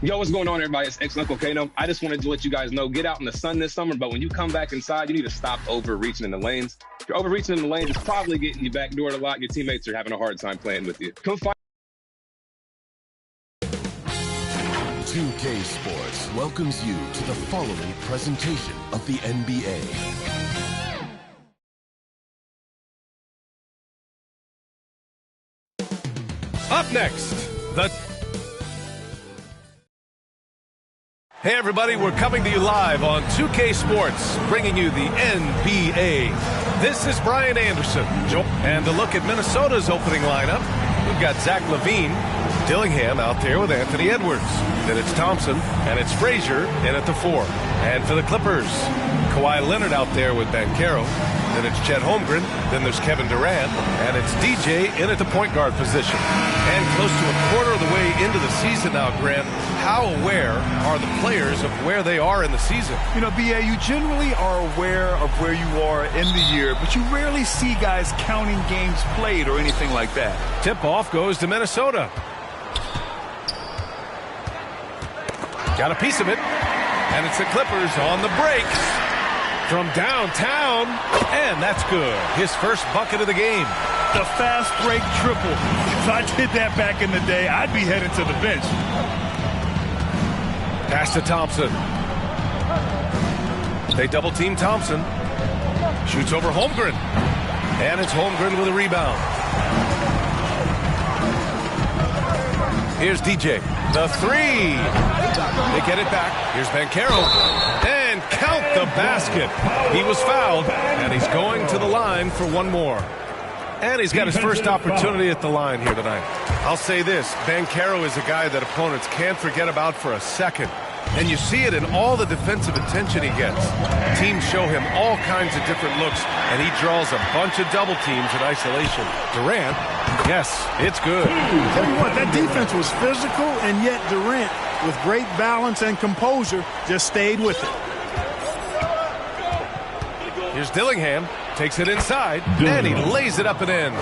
Yo, what's going on, everybody? It's ex-Uncle Kano. I just wanted to let you guys know, get out in the sun this summer, but when you come back inside, you need to stop overreaching in the lanes. If you're overreaching in the lanes, it's probably getting you backdoored a lot. Your teammates are having a hard time playing with you. Come fight. 2K Sports welcomes you to the following presentation of the NBA. Up next, Hey everybody, we're coming to you live on 2K Sports, bringing you the NBA. This is Brian Anderson, and to look at Minnesota's opening lineup, we've got Zach LaVine, Dillingham out there with Anthony Edwards. Then it's Thompson, and it's Frazier in at the 4. And for the Clippers, Kawhi Leonard out there with Banchero. Then it's Chet Holmgren. Then there's Kevin Durant. And it's DJ in at the point guard position. And close to a quarter of the way into the season now, Grant, how aware are the players of where they are in the season? You know, B.A., you generally are aware of where you are in the year, but you rarely see guys counting games played or anything like that. Tip-off goes to Minnesota. Got a piece of it. And it's the Clippers on the brakes from downtown. And that's good. His first bucket of the game. The fast break triple. If I did that back in the day, I'd be headed to the bench. Pass to Thompson. They double team Thompson. Shoots over Holmgren. And it's Holmgren with a rebound. Here's DJ. The 3. They get it back. Here's Banchero. And count the basket. He was fouled, and he's going to the line for one more. And he's got his first opportunity at the line here tonight. I'll say this. Banchero is a guy that opponents can't forget about for a second. And you see it in all the defensive attention he gets. Teams show him all kinds of different looks, and he draws a bunch of double teams in isolation. Durant, yes, it's good. Tell you what, that defense was physical, and yet Durant, with great balance and composure, just stayed with it. Here's Dillingham, takes it inside, and he lays it up and in.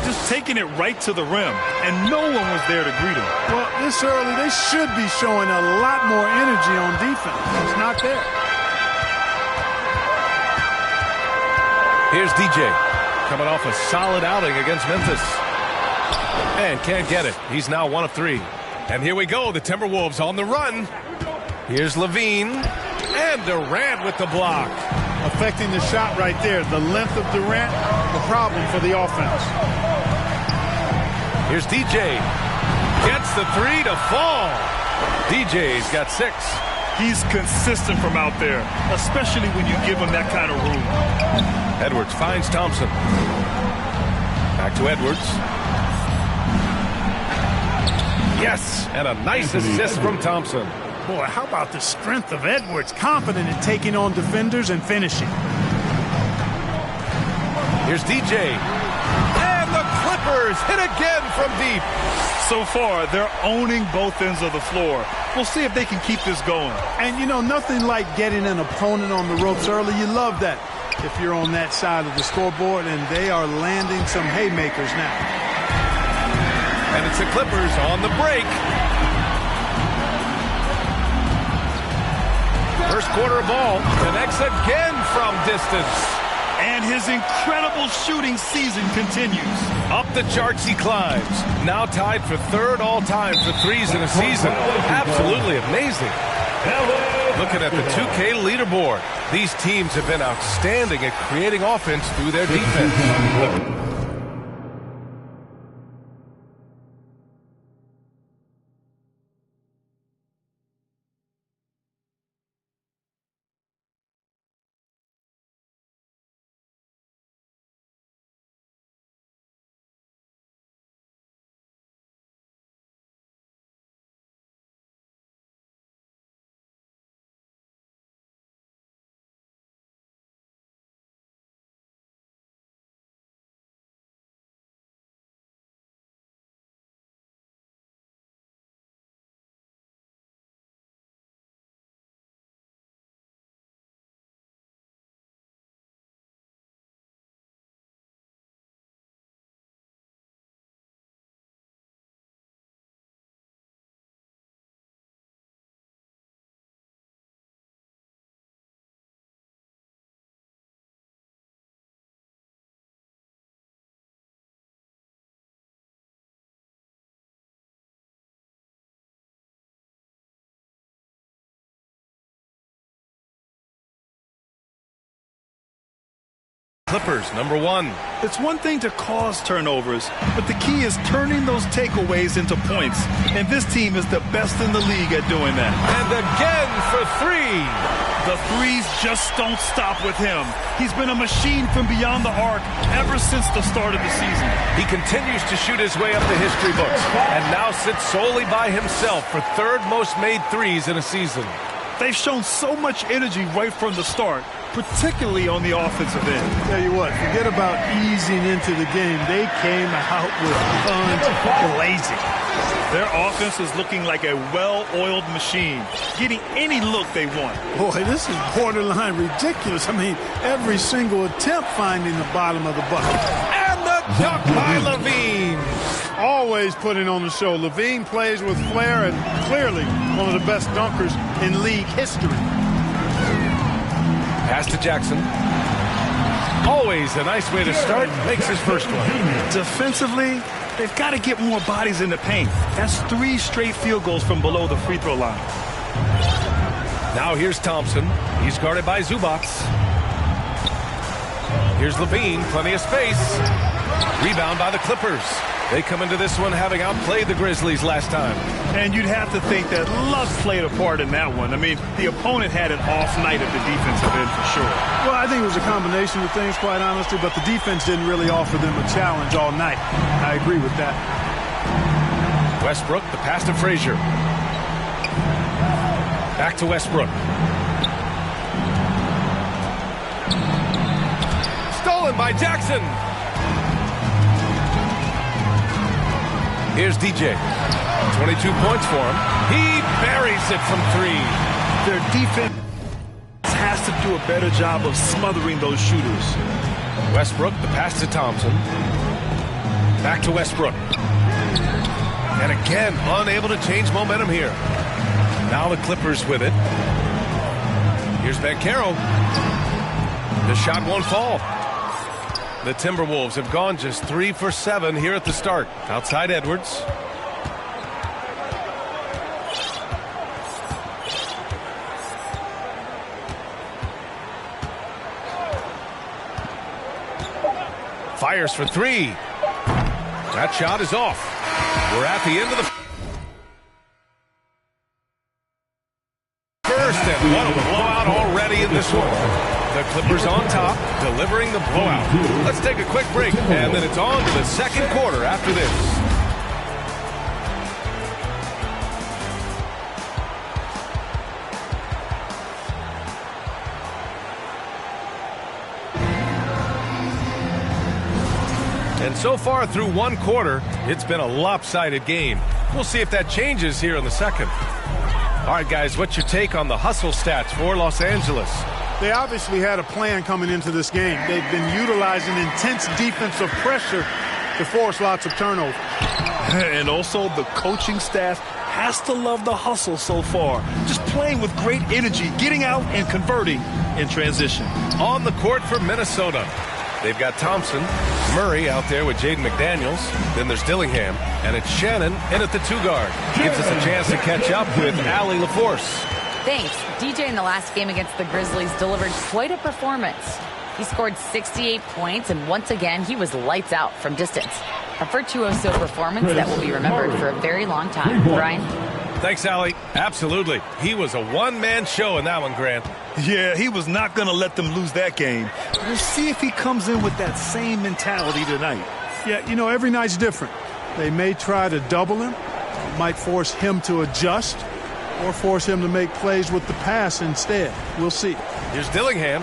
Just taking it right to the rim, and no one was there to greet him. Well, this early, they should be showing a lot more energy on defense. It's not there. Here's DJ, coming off a solid outing against Memphis. And can't get it. He's now 1 of 3. And here we go, the Timberwolves on the run. Here's LaVine, and Durant with the block. Affecting the shot right there. The length of Durant, the problem for the offense. Here's DJ. Gets the 3 to fall. DJ's got 6. He's consistent from out there, especially when you give him that kind of room. Edwards finds Thompson. Back to Edwards. Yes, and a nice assist from Thompson. Boy, how about the strength of Edwards? Confident in taking on defenders and finishing. Here's DJ. And the Clippers Clippers hit again from deep. So far, they're owning both ends of the floor. We'll see if they can keep this going. And, you know, nothing like getting an opponent on the ropes early. You love that if you're on that side of the scoreboard, and they are landing some haymakers now. And it's the Clippers on the break. First quarter ball connects again from distance. And his incredible shooting season continues. Up the charts he climbs. Now tied for third all-time for threes in a season. Absolutely amazing. Looking at the 2K leaderboard, these teams have been outstanding at creating offense through their defense. Clippers, number 1. It's one thing to cause turnovers, but the key is turning those takeaways into points. And this team is the best in the league at doing that. And again for 3. The threes just don't stop with him. He's been a machine from beyond the arc ever since the start of the season. He continues to shoot his way up the history books and now sits solely by himself for third most made threes in a season. They've shown so much energy right from the start, particularly on the offensive end. Tell you what, forget about easing into the game. They came out with guns blazing. Their offense is looking like a well-oiled machine, getting any look they want. Boy, this is borderline ridiculous. I mean, every single attempt finding the bottom of the bucket. And the dunk by LaVine. Always putting on the show. LaVine plays with flair and clearly one of the best dunkers in league history. Pass to Jackson. Always a nice way to start. Makes his first one. Defensively, they've got to get more bodies in the paint. That's 3 straight field goals from below the free throw line. Now here's Thompson. He's guarded by Zubac. Here's LaVine. Plenty of space. Rebound by the Clippers. They come into this one having outplayed the Grizzlies last time. And you'd have to think that luck played a part in that one. I mean, the opponent had an off night at the defensive end for sure. Well, I think it was a combination of things, quite honestly, but the defense didn't really offer them a challenge all night. I agree with that. Westbrook, the pass to Frazier. Back to Westbrook. Stolen by Jackson. Here's DJ. 22 points for him. He buries it from 3. Their defense has to do a better job of smothering those shooters. Westbrook, the pass to Thompson. Back to Westbrook. And again, unable to change momentum here. Now the Clippers with it. Here's Banchero. The shot won't fall. The Timberwolves have gone just 3 for 7 here at the start. Outside Edwards. Fires for 3. That shot is off. We're at the end of the first, and what a blowout already in this one. The Clippers on top, delivering the blowout. Let's take a quick break, and then it's on to the second quarter after this. And So far through one quarter, it's been a lopsided game. We'll see if that changes here in the second. All right, guys, what's your take on the hustle stats for Los Angeles? They obviously had a plan coming into this game. They've been utilizing intense defensive pressure to force lots of turnovers. And also the coaching staff has to love the hustle so far. Just playing with great energy, getting out and converting in transition. On the court for Minnesota, they've got Thompson, Murray out there with Jaden McDaniels. Then there's Dillingham, and it's Shannon in at the 2-guard. Gives us a chance to catch up with Allie LaForce. Thanks. DJ in the last game against the Grizzlies delivered quite a performance. He scored 68 points, and once again, he was lights out from distance. A virtuoso performance that will be remembered for a very long time. Brian? Thanks, Allie. Absolutely. He was a one-man show in that one, Grant. Yeah, he was not going to let them lose that game. We'll see if he comes in with that same mentality tonight. Yeah, you know, every night's different. They may try to double him, might force him to adjust, or force him to make plays with the pass instead. We'll see. Here's Dillingham.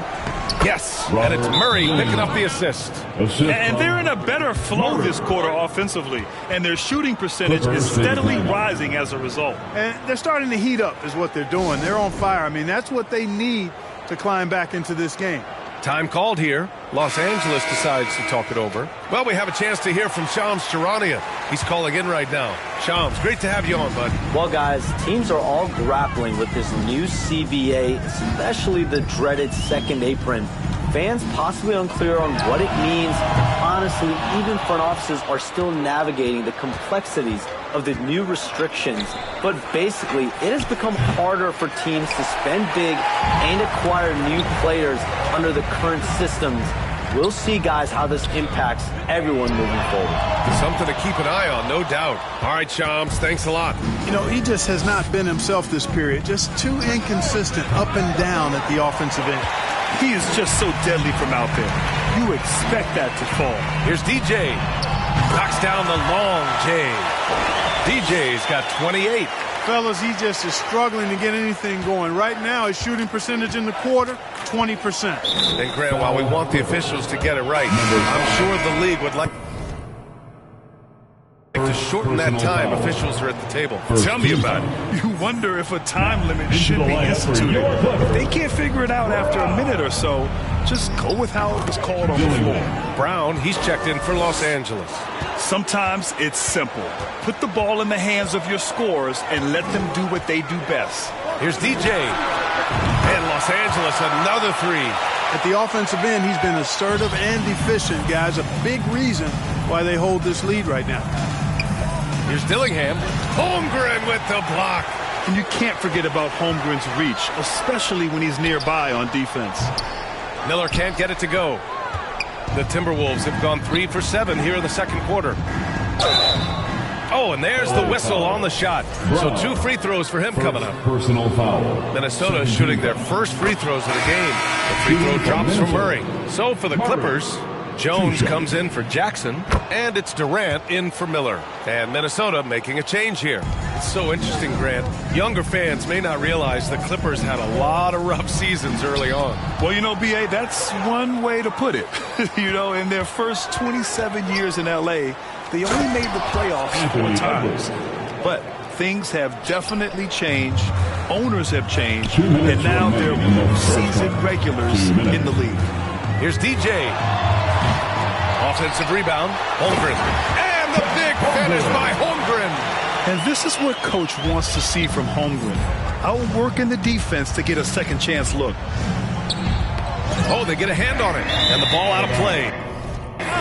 Yes, and it's Murray picking up the assist. And they're in a better flow this quarter offensively, and their shooting percentage is steadily rising as a result. And they're starting to heat up is what they're doing. They're on fire. I mean, that's what they need to climb back into this game. Time called here. Los Angeles decides to talk it over. Well, we have a chance to hear from Shams Charania. He's calling in right now. Shams, great to have you on, bud. Well, guys, teams are all grappling with this new CBA, especially the dreaded second apron. Fans possibly unclear on what it means. Honestly, even front offices are still navigating the complexities of the new restrictions. But basically, it has become harder for teams to spend big and acquire new players under the current systems. We'll see, guys, how this impacts everyone moving forward. Something to keep an eye on, no doubt. All right, Shams, thanks a lot. You know, he just has not been himself this period. Just too inconsistent up and down at the offensive end. He is just so deadly from out there. You expect that to fall. Here's DJ. Knocks down the long J. DJ's got 28. Fellas, he just is struggling to get anything going. Right now, his shooting percentage in the quarter, 20%. And Grant, while we want the officials to get it right, I'm sure the league would like to shorten that time. Officials are at the table. Tell me about it. You wonder if a time limit should be instituted. If they can't figure it out after a minute or so, just go with how it was called on the floor. Brown, he's checked in for Los Angeles. Sometimes it's simple. Put the ball in the hands of your scorers and let them do what they do best. Here's DJ. And Los Angeles, another three. At the offensive end, he's been assertive and efficient, guys. A big reason why they hold this lead right now. Here's Dillingham. Holmgren with the block. And you can't forget about Holmgren's reach, especially when he's nearby on defense. Miller can't get it to go. The Timberwolves have gone 3 for 7 here in the second quarter. Oh, and there's the whistle on the shot. So 2 free throws for him coming up. Personal foul. Minnesota shooting their first free throws of the game. The free throw drops from Murray. So for the Clippers, Jones comes in for Jackson, and it's Durant in for Miller. And Minnesota making a change here. It's so interesting, Grant. Younger fans may not realize the Clippers had a lot of rough seasons early on. Well, you know, B.A., that's one way to put it. You know, in their first 27 years in L.A., they only made the playoffs 4 times. But things have definitely changed. Owners have changed. And now they're season regulars in the league. Here's DJ. Offensive rebound. Holmgren. And the big finish by Holmgren. And this is what Coach wants to see from Holmgren. Outworking the defense to get a second chance look. Oh, they get a hand on it. And the ball out of play.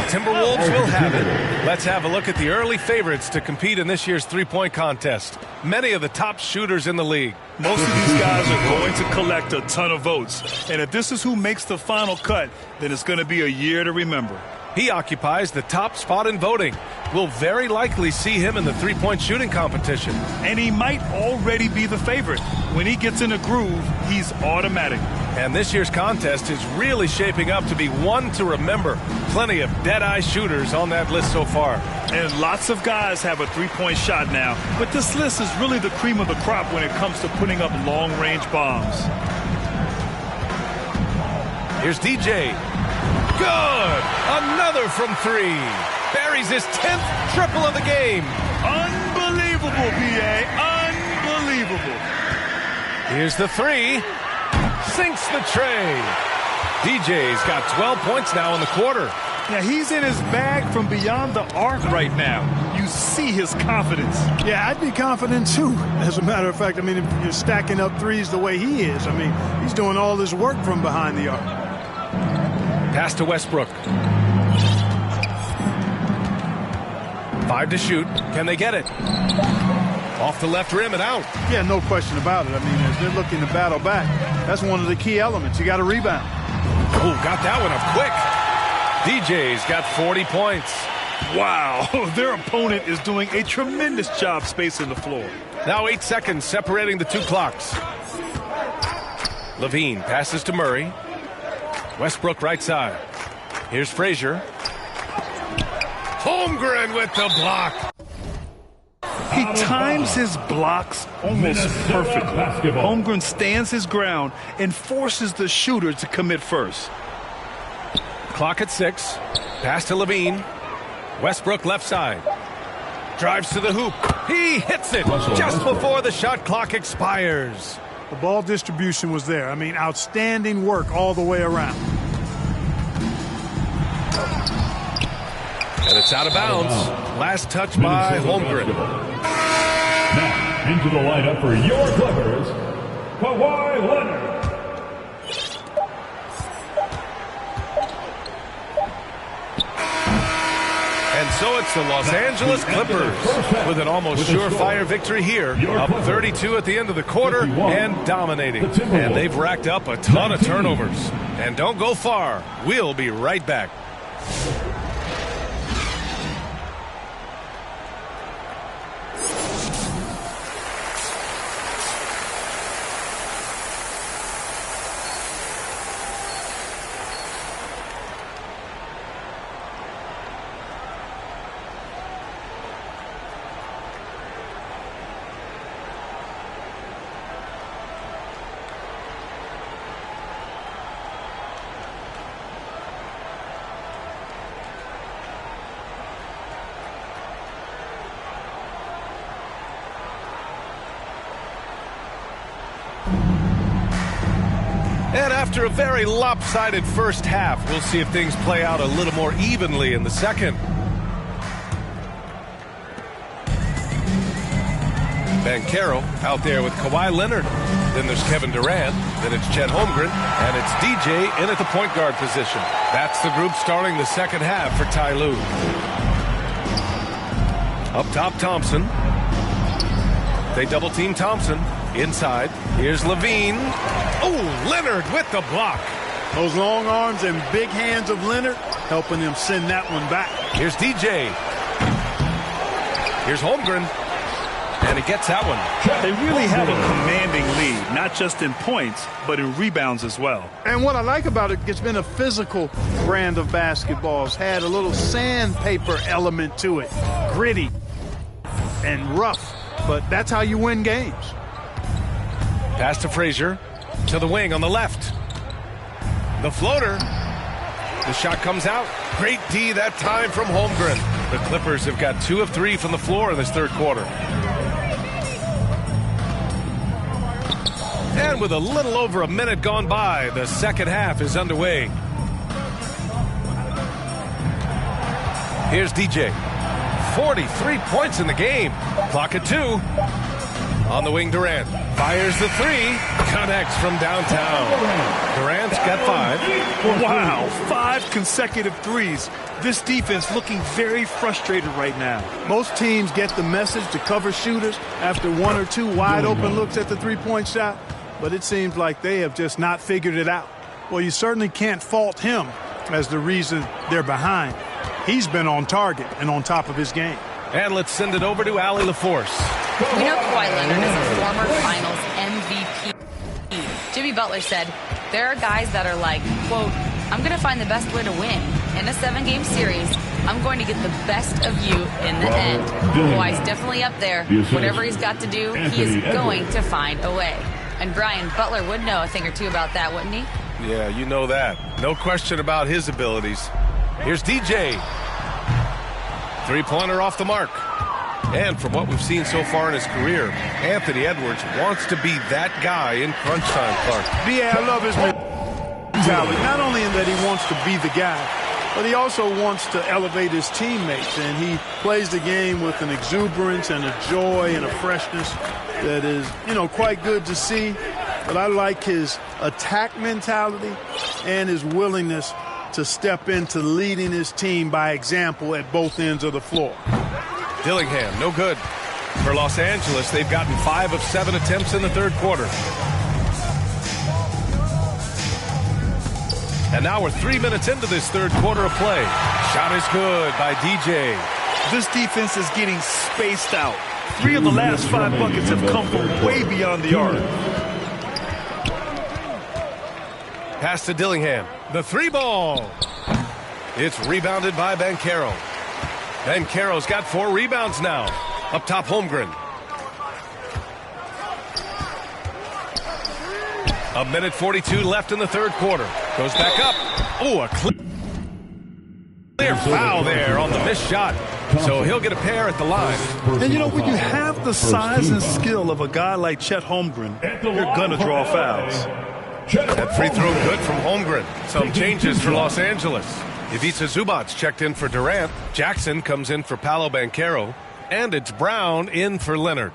Timberwolves will have it. Let's have a look at the early favorites to compete in this year's three-point contest. Many of the top shooters in the league. Most of these guys are going to collect a ton of votes. And if this is who makes the final cut, then it's going to be a year to remember. He occupies the top spot in voting. We'll very likely see him in the three-point shooting competition. And he might already be the favorite. When he gets in a groove, he's automatic. And this year's contest is really shaping up to be one to remember. Plenty of dead-eye shooters on that list so far. And lots of guys have a three-point shot now. But this list is really the cream of the crop when it comes to putting up long-range bombs. Here's DJ. Good! Another from 3. Buries buries his 10th triple of the game. Unbelievable, B.A. Unbelievable. Here's the three. Sinks the tray. DJ's got 12 points now in the quarter. Yeah, he's in his bag from beyond the arc right now. You see his confidence. Yeah, I'd be confident too. As a matter of fact, I mean, if you're stacking up threes the way he is, I mean, he's doing all this work from behind the arc. Pass to Westbrook. 5 to shoot. Can they get it? Off the left rim and out. Yeah, no question about it. I mean, as they're looking to battle back, that's one of the key elements. You got to rebound. Oh, got that one up quick. DJ's got 40 points. Wow, their opponent is doing a tremendous job spacing the floor. Now 8 seconds separating the two clocks. Levine passes to Murray. Westbrook right side. Here's Frazier. Holmgren with the block. He times his blocks almost perfectly. Holmgren stands his ground and forces the shooter to commit first. Clock at 6. Pass to Levine. Westbrook left side. Drives to the hoop. He hits it just before the shot clock expires. The ball distribution was there. I mean, outstanding work all the way around. And it's out of bounds. Last touch by Holmgren. Now into the lineup for your Clippers, Kawhi Leonard. And so it's the Los Angeles Clippers with an almost surefire victory here, up 32 at the end of the quarter and dominating. And they've racked up a ton of turnovers. And don't go far. We'll be right back. And after a very lopsided first half, we'll see if things play out a little more evenly in the second. Banchero out there with Kawhi Leonard. Then there's Kevin Durant. Then it's Chet Holmgren. And it's DJ in at the point guard position. That's the group starting the second half for Ty Lue. Up top, Thompson. They double team Thompson. Inside, here's Levine. Oh, Leonard with the block. Those long arms and big hands of Leonard helping them send that one back. Here's DJ. Here's Holmgren. And he gets that one. They really have a commanding lead, not just in points, but in rebounds as well. And what I like about it, it's been a physical brand of basketball. It's had a little sandpaper element to it. Gritty and rough, but that's how you win games. Pass to Frazier. To the wing on the left. The floater. The shot comes out. Great D that time from Holmgren. The Clippers have got 2 of 3 from the floor in this third quarter. And with a little over a minute gone by, the second half is underway. Here's DJ. 43 points in the game. Clock at 2. On the wing, Durant. Fires the 3. Connects from downtown. Durant's got 5. Wow, 5 consecutive threes. This defense looking very frustrated right now. Most teams get the message to cover shooters after 1 or 2 wide open looks at the three-point shot, but it seems like they have just not figured it out. Well, you certainly can't fault him as the reason they're behind. He's been on target and on top of his game. And let's send it over to Allie LaForce. We know Kawhi Leonard is a former Finals MVP. Jimmy Butler said, there are guys that are like, quote, I'm going to find the best way to win. In a 7-game series, I'm going to get the best of you in the end. Kawhi's definitely up there. Whatever he's got to do, he is going to find a way. And Brian, Butler would know a thing or two about that, wouldn't he? Yeah, you know that. No question about his abilities. Here's DJ. Three-pointer off the mark. And from what we've seen so far in his career, Anthony Edwards wants to be that guy in crunch time, Clark. Yeah, I love his mentality. Not only in that he wants to be the guy, but he also wants to elevate his teammates. And he plays the game with an exuberance and a joy and a freshness that is, quite good to see. But I like his attack mentality and his willingness to step into leading his team by example at both ends of the floor. Dillingham, no good. For Los Angeles, they've gotten 5 of 7 attempts in the third quarter. And now we're 3 minutes into this third quarter of play. Shot is good by DJ. This defense is getting spaced out. 3 of the last 5 buckets have come from way beyond the arc. Pass to Dillingham. The 3-ball. It's rebounded by Banchero. Banchero's got 4 rebounds now. Up top, Holmgren. A minute 42 left in the third quarter. Goes back up. Oh, a clear foul there on the missed shot. So he'll get a pair at the line. And when you have the size and skill of a guy like Chet Holmgren, you're going to draw fouls. That free throw good from Holmgren. Some changes for Los Angeles. Ivica Zubac checked in for Durant. Jackson comes in for Paolo Banchero. And it's Brown in for Leonard.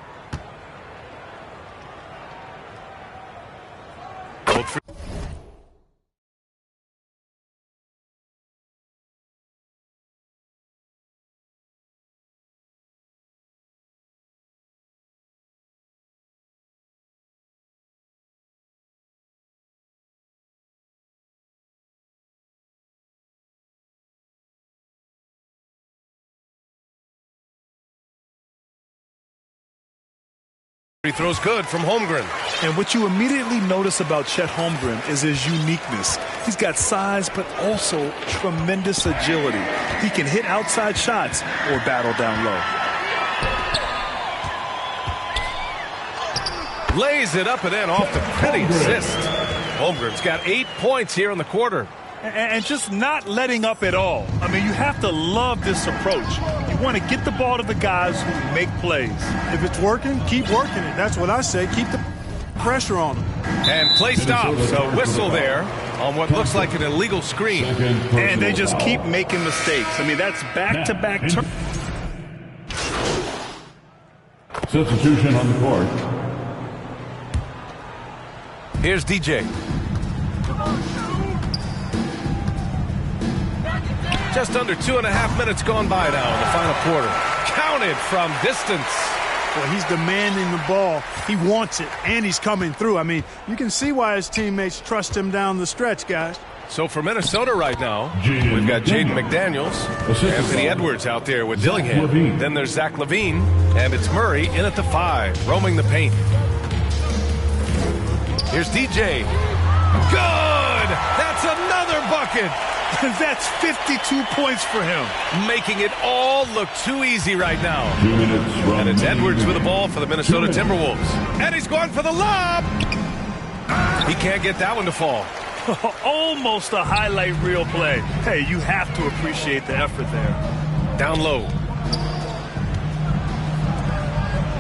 He throws good from Holmgren. And what you immediately notice about Chet Holmgren is his uniqueness. He's got size, but also tremendous agility. He can hit outside shots or battle down low. Lays it up and in off the pretty assist. Holmgren's got 8 points here in the quarter. And just not letting up at all. I mean, you have to love this approach. You want to get the ball to the guys who make plays. If it's working, keep working it. That's what I say. Keep the pressure on them. And play stops. A whistle there on what looks like an illegal screen. And they just keep making mistakes. I mean, that's back-to-back turn. Substitution on the court. Here's DJ. Just under 2.5 minutes gone by now in the final quarter. Counted from distance. Well, he's demanding the ball. He wants it, and he's coming through. I mean, you can see why his teammates trust him down the stretch, guys. So for Minnesota right now, we've got Jaden McDaniels, Anthony Edwards out there with Dillingham. Then there's Zach LaVine, and it's Murray in at the 5, roaming the paint. Here's DJ. Good! That's another bucket! That's 52 points for him. Making it all look too easy right now. And it's Edwards with the ball for the Minnesota Timberwolves. And he's going for the lob! He can't get that one to fall. Almost a highlight reel play. Hey, you have to appreciate the effort there. Down low.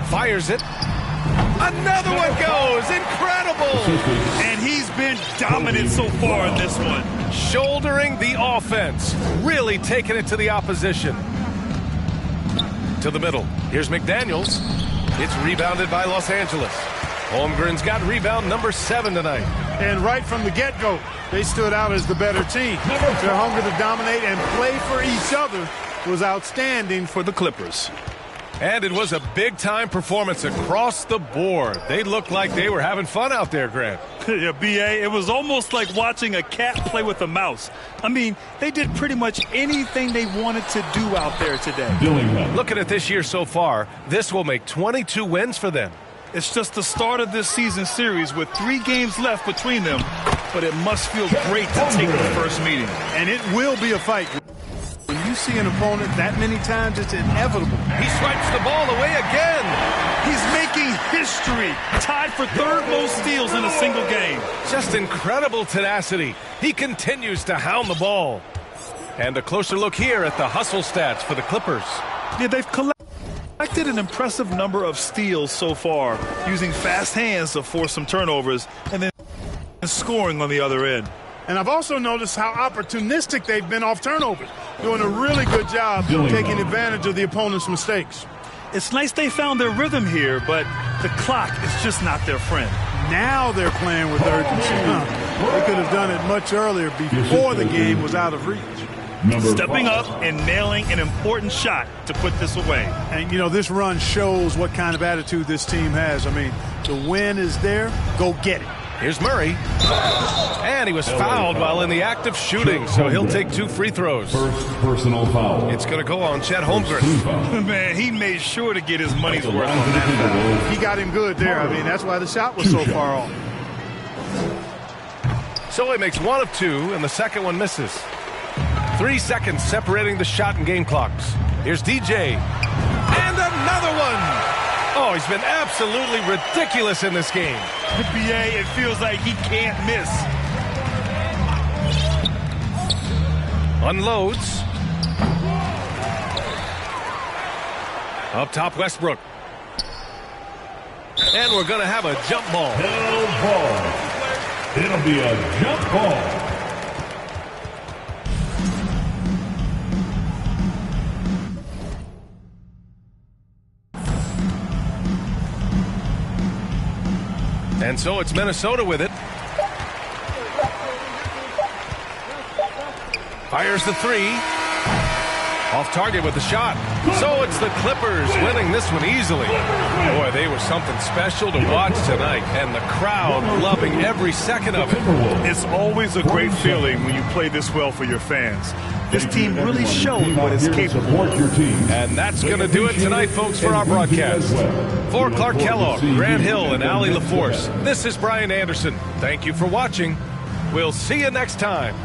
Fires it. Another one goes. Incredible. And he's been dominant so far in this one. Shouldering the offense. Really taking it to the opposition. To the middle. Here's McDaniels. It's rebounded by Los Angeles. Holmgren's got rebound number 7 tonight. And right from the get-go, they stood out as the better team. Their hunger to dominate and play for each other was outstanding for the Clippers. And it was a big-time performance across the board. They looked like they were having fun out there, Grant. Yeah, B.A., it was almost like watching a cat play with a mouse. I mean, they did pretty much anything they wanted to do out there today. Looking at this year so far, this will make 22 wins for them. It's just the start of this season series with 3 games left between them, but it must feel great to take the first meeting. And it will be a fight. When you see an opponent that many times, it's inevitable. He swipes the ball away again. He's making history. Tied for 3rd most steals in a single game. Just incredible tenacity. He continues to hound the ball. And a closer look here at the hustle stats for the Clippers. Yeah, they've collected an impressive number of steals so far, using fast hands to force some turnovers and then scoring on the other end. And I've also noticed how opportunistic they've been off turnovers, doing a really good job taking advantage of the opponent's mistakes. It's nice they found their rhythm here, but the clock is just not their friend. Now they're playing with urgency. They could have done it much earlier before the game was out of reach. Stepping up and nailing an important shot to put this away. And, you know, this run shows what kind of attitude this team has. I mean, the win is there. Go get it. Here's Murray. And he was fouled while in the act of shooting, so he'll take 2 free throws. First personal foul. It's going to go on Chet Holmgren. Man, he made sure to get his money's worth on that foul. He got him good there. I mean, that's why the shot was so far off. So he makes 1 of 2, and the second one misses. 3 seconds separating the shot and game clocks. Here's DJ. And another one! Oh, he's been absolutely ridiculous in this game. BA, it feels like he can't miss. Unloads. Up top, Westbrook. And we're going to have a jump ball. Hell ball. It'll be a jump ball. And so it's Minnesota with it. Fires the 3. Off target with the shot. So it's the Clippers winning this one easily. Boy, they were something special to watch tonight, and the crowd loving every second of it. It's always a great feeling when you play this well for your fans. This team really showed what it's capable of. And that's going to do it tonight, folks, for our broadcast. For Clark Kellogg, Grant Hill, and Allie LaForce, this is Brian Anderson. Thank you for watching. We'll see you next time.